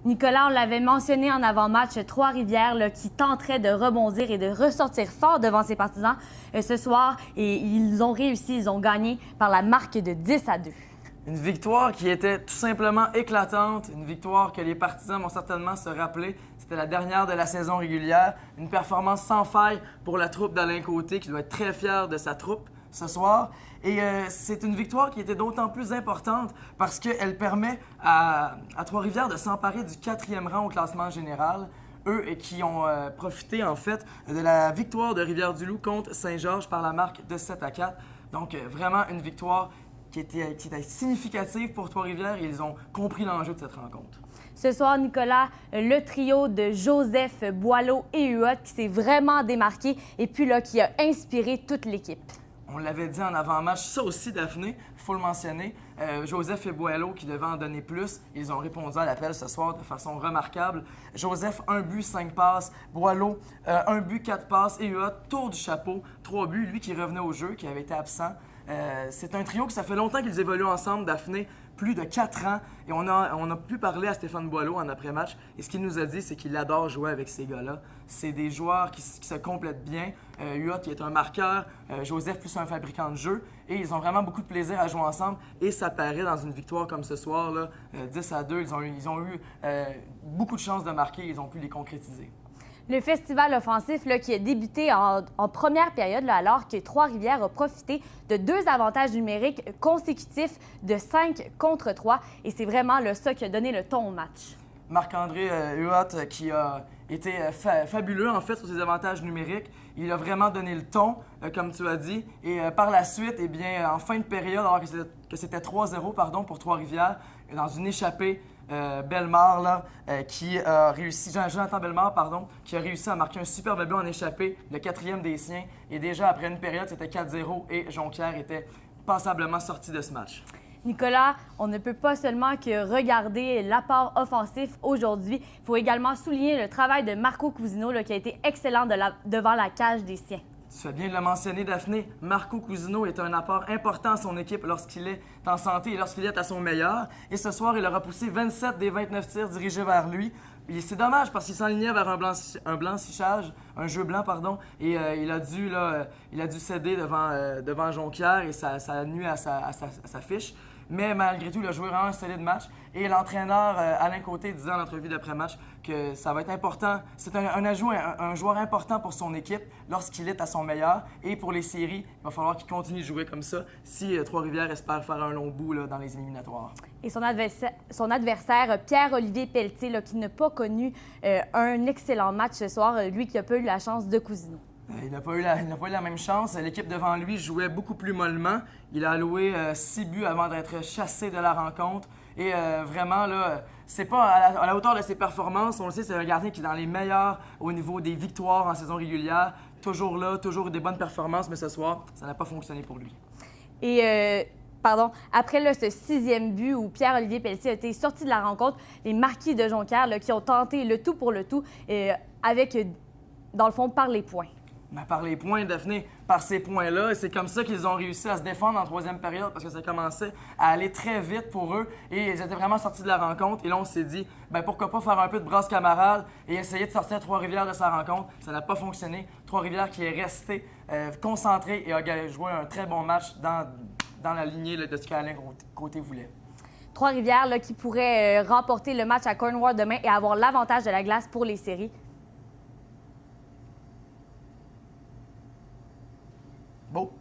Nicolas, on l'avait mentionné en avant-match, Trois-Rivières qui tenterait de rebondir et de ressortir fort devant ses partisans ce soir. Et ils ont réussi, ils ont gagné par la marque de 10-2. Une victoire qui était tout simplement éclatante, une victoire que les partisans vont certainement se rappeler. C'était la dernière de la saison régulière, une performance sans faille pour la troupe d'Alain Côté qui doit être très fière de sa troupe ce soir. Et c'est une victoire qui était d'autant plus importante parce qu'elle permet à Trois-Rivières de s'emparer du 4e rang au classement général. Eux qui ont profité en fait de la victoire de Rivière-du-Loup contre Saint-Georges par la marque de 7-4. Donc vraiment une victoire qui était significative pour Trois-Rivières et ils ont compris l'enjeu de cette rencontre. Ce soir, Nicolas, le trio de Joseph, Boileau et Huot qui s'est vraiment démarqué et puis là, qui a inspiré toute l'équipe. On l'avait dit en avant-match, ça aussi, Daphné, il faut le mentionner. Joseph et Boileau qui devaient en donner plus, ils ont répondu à l'appel ce soir de façon remarquable. Joseph, 1 but, 5 passes. Boileau, 1 but, 4 passes. Et Huot, tour du chapeau, 3 buts. Lui qui revenait au jeu, qui avait été absent. C'est un trio que ça fait longtemps qu'ils évoluent ensemble, Daphné, plus de 4 ans. Et on a pu parler à Stéphane Boileau en après-match. Et ce qu'il nous a dit, c'est qu'il adore jouer avec ces gars-là. C'est des joueurs qui se complètent bien. Huot, qui est un marqueur. Joseph, plus un fabricant de jeu. Et ils ont vraiment beaucoup de plaisir à jouer ensemble. Et ça paraît dans une victoire comme ce soir, là, 10-2. Ils ont eu beaucoup de chances de marquer. Ils ont pu les concrétiser. Le festival offensif qui a débuté en première période alors que Trois-Rivières a profité de 2 avantages numériques consécutifs de 5 contre 3 et c'est vraiment ça qui a donné le ton au match. Marc-André Huot qui a été fabuleux en fait sur ses avantages numériques. Il a vraiment donné le ton, comme tu as dit. Et par la suite, eh bien, en fin de période, alors que c'était 3-0 pour Trois-Rivières, dans une échappée, Bellemare, là, qui a réussi, Jonathan Bellemare, qui a réussi à marquer un superbe but en échappée, le 4e des siens. Et déjà après une période, c'était 4-0 et Jonquière était passablement sorti de ce match. Nicolas, on ne peut pas seulement que regarder l'apport offensif aujourd'hui. Il faut également souligner le travail de Marco Cousineau qui a été excellent devant la cage des siens. Tu fais bien de le mentionner, Daphné. Marco Cousineau est un apport important à son équipe lorsqu'il est en santé et lorsqu'il est à son meilleur. Et ce soir, il aura poussé 27 des 29 tirs dirigés vers lui. C'est dommage parce qu'il s'enlignait vers un jeu blanc, et il a dû céder devant Jonquière et ça a nuit à sa fiche. Mais malgré tout, il a joué vraiment un solide match. Et l'entraîneur Alain Côté disait en entrevue d'après-match que ça va être important. C'est un ajout, un joueur important pour son équipe lorsqu'il est à son meilleur. Et pour les séries, il va falloir qu'il continue de jouer comme ça si Trois-Rivières espère faire un long bout dans les éliminatoires. Et son adversaire Pierre-Olivier Pelletier, qui n'a pas connu un excellent match ce soir, lui qui n'a pas eu la chance de Cousineau. Il n'a pas eu la même chance. L'équipe devant lui jouait beaucoup plus mollement. Il a alloué 6 buts avant d'être chassé de la rencontre. Et vraiment, là, c'est pas à la hauteur de ses performances. On le sait, c'est un gardien qui est dans les meilleurs au niveau des victoires en saison régulière. Toujours là, toujours des bonnes performances, mais ce soir, ça n'a pas fonctionné pour lui. Et après ce 6e but où Pierre-Olivier Pelletier a été sorti de la rencontre, les Marquis de Jonquière qui ont tenté le tout pour le tout avec, dans le fond, par les points. Mais par les points, Daphné, par ces points-là, c'est comme ça qu'ils ont réussi à se défendre en 3e période parce que ça commençait à aller très vite pour eux et ils étaient vraiment sortis de la rencontre. Et là, on s'est dit, pourquoi pas faire un peu de brasse camarade et essayer de sortir Trois-Rivières de sa rencontre. Ça n'a pas fonctionné. Trois-Rivières qui est resté concentré et a joué un très bon match dans la lignée de ce qu'Alain Côté voulait. Trois-Rivières qui pourrait remporter le match à Cornwall demain et avoir l'avantage de la glace pour les séries. Beau.